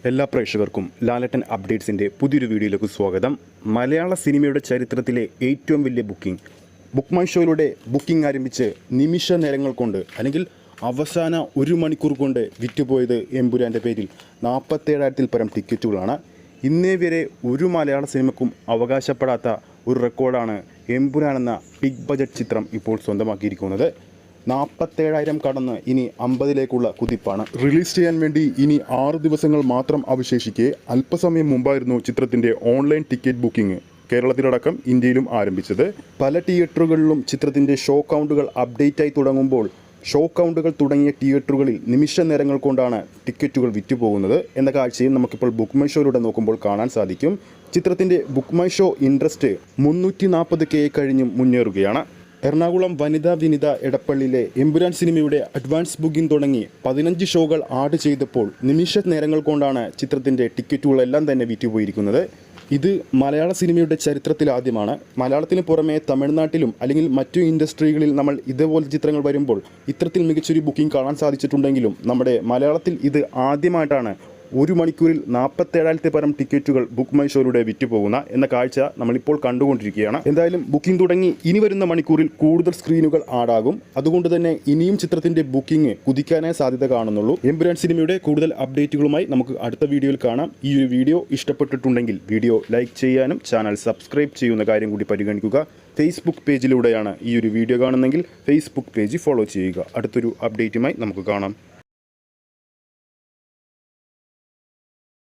എല്ലാ പ്രേക്ഷകർക്കും ലാലേട്ടൻ അപ്ഡേറ്റ്സിൻ്റെ പുതിയൊരു വീഡിയോയിലേക്ക് സ്വാഗതം. മലയാള സിനിമയുടെ ചരിത്രത്തിലെ ഏറ്റവും വലിയ ബുക്ക് മൈ ഷോയിലൂടെ ബുക്കിംഗ് ആരംഭിച്ച് നിമിഷ നേരങ്ങൾ കൊണ്ട് അല്ലെങ്കിൽ അവസാന ഒരു മണിക്കൂർ കൊണ്ട് വിറ്റുപോയത് എമ്പുരാൻ്റെ പേരിൽ 47,000-ൽ പരം ടിക്കറ്റുകളാണ്. ഇന്നേ വരെ ഒരു മലയാള സിനിമയ്ക്കും അവകാശപ്പെടാത്ത ഒരു റെക്കോർഡാണ് എമ്പുരാൻ എന്ന ബിഗ് ബജറ്റ് ചിത്രം ഇപ്പോൾ സ്വന്തമാക്കിയിരിക്കുന്നത്. 47,000 കടന്ന് ഇനി 50-ലേക്കുള്ള കുതിപ്പാണ്. റിലീസ് ചെയ്യാൻ വേണ്ടി ഇനി 6 ദിവസങ്ങൾ മാത്രം അവശേഷിക്കെ അല്പസമയം മുമ്പായിരുന്നു ചിത്രത്തിൻ്റെ ഓൺലൈൻ ടിക്കറ്റ് ബുക്കിംഗ് കേരളത്തിലടക്കം ഇന്ത്യയിലും ആരംഭിച്ചത്. പല തിയേറ്ററുകളിലും ചിത്രത്തിൻ്റെ ഷോ കൗണ്ടുകൾ അപ്ഡേറ്റായി തുടങ്ങുമ്പോൾ ഷോ കൗണ്ടുകൾ തുടങ്ങിയ തിയേറ്ററുകളിൽ നിമിഷ നേരങ്ങൾ കൊണ്ടാണ് ടിക്കറ്റുകൾ വിറ്റുപോകുന്നത് എന്ന കാഴ്ചയും നമുക്കിപ്പോൾ ബുക്ക് മൈ ഷോയിലൂടെ നോക്കുമ്പോൾ കാണാൻ സാധിക്കും. ചിത്രത്തിൻ്റെ book my show interest 340K കഴിഞ്ഞും മുന്നേറുകയാണ്. എറണാകുളം വനിതാ വിനിത എടപ്പള്ളിയിലെ എമ്പുരാൻ സിനിമയുടെ അഡ്വാൻസ് ബുക്കിംഗ് തുടങ്ങി 15 ഷോകൾ ആഡ് ചെയ്തപ്പോൾ നിമിഷ നേരങ്ങൾ കൊണ്ടാണ് ചിത്രത്തിൻ്റെ ടിക്കറ്റുകളെല്ലാം തന്നെ വിറ്റുപോയിരിക്കുന്നത്. ഇത് മലയാള സിനിമയുടെ ചരിത്രത്തിൽ ആദ്യമാണ്. മലയാളത്തിന് പുറമെ തമിഴ്നാട്ടിലും അല്ലെങ്കിൽ മറ്റു ഇൻഡസ്ട്രികളിൽ നമ്മൾ ഇതേപോലത്തെ ചിത്രങ്ങൾ വരുമ്പോൾ ഇത്തരത്തിൽ മികച്ചൊരു ബുക്കിംഗ് കാണാൻ സാധിച്ചിട്ടുണ്ടെങ്കിലും നമ്മുടെ മലയാളത്തിൽ ഇത് ആദ്യമായിട്ടാണ് ഒരു മണിക്കൂറിൽ 47,000-ൽ പരം ടിക്കറ്റുകൾ ബുക്ക് മൈ ഷോയിലൂടെ വിറ്റുപോകുന്ന എന്ന കാഴ്ച നമ്മളിപ്പോൾ കണ്ടുകൊണ്ടിരിക്കുകയാണ്. എന്തായാലും ബുക്കിംഗ് തുടങ്ങി ഇനി വരുന്ന മണിക്കൂറിൽ കൂടുതൽ സ്ക്രീനുകൾ ആഡാകും. അതുകൊണ്ട് തന്നെ ഇനിയും ചിത്രത്തിൻ്റെ ബുക്കിംഗ് കുതിക്കാനേ സാധ്യത കാണുന്നുള്ളൂ. എമ്പുരാൻ സിനിമയുടെ കൂടുതൽ അപ്ഡേറ്റുകളുമായി നമുക്ക് അടുത്ത വീഡിയോയിൽ കാണാം. ഈ ഒരു വീഡിയോ ഇഷ്ടപ്പെട്ടിട്ടുണ്ടെങ്കിൽ വീഡിയോ ലൈക്ക് ചെയ്യാനും ചാനൽ സബ്സ്ക്രൈബ് ചെയ്യുന്ന കാര്യം കൂടി പരിഗണിക്കുക. ഫേസ്ബുക്ക് പേജിലൂടെയാണ് ഈ ഒരു വീഡിയോ കാണുന്നതെങ്കിൽ ഫേസ്ബുക്ക് പേജ് ഫോളോ ചെയ്യുക. അടുത്തൊരു അപ്ഡേറ്റുമായി നമുക്ക് കാണാം.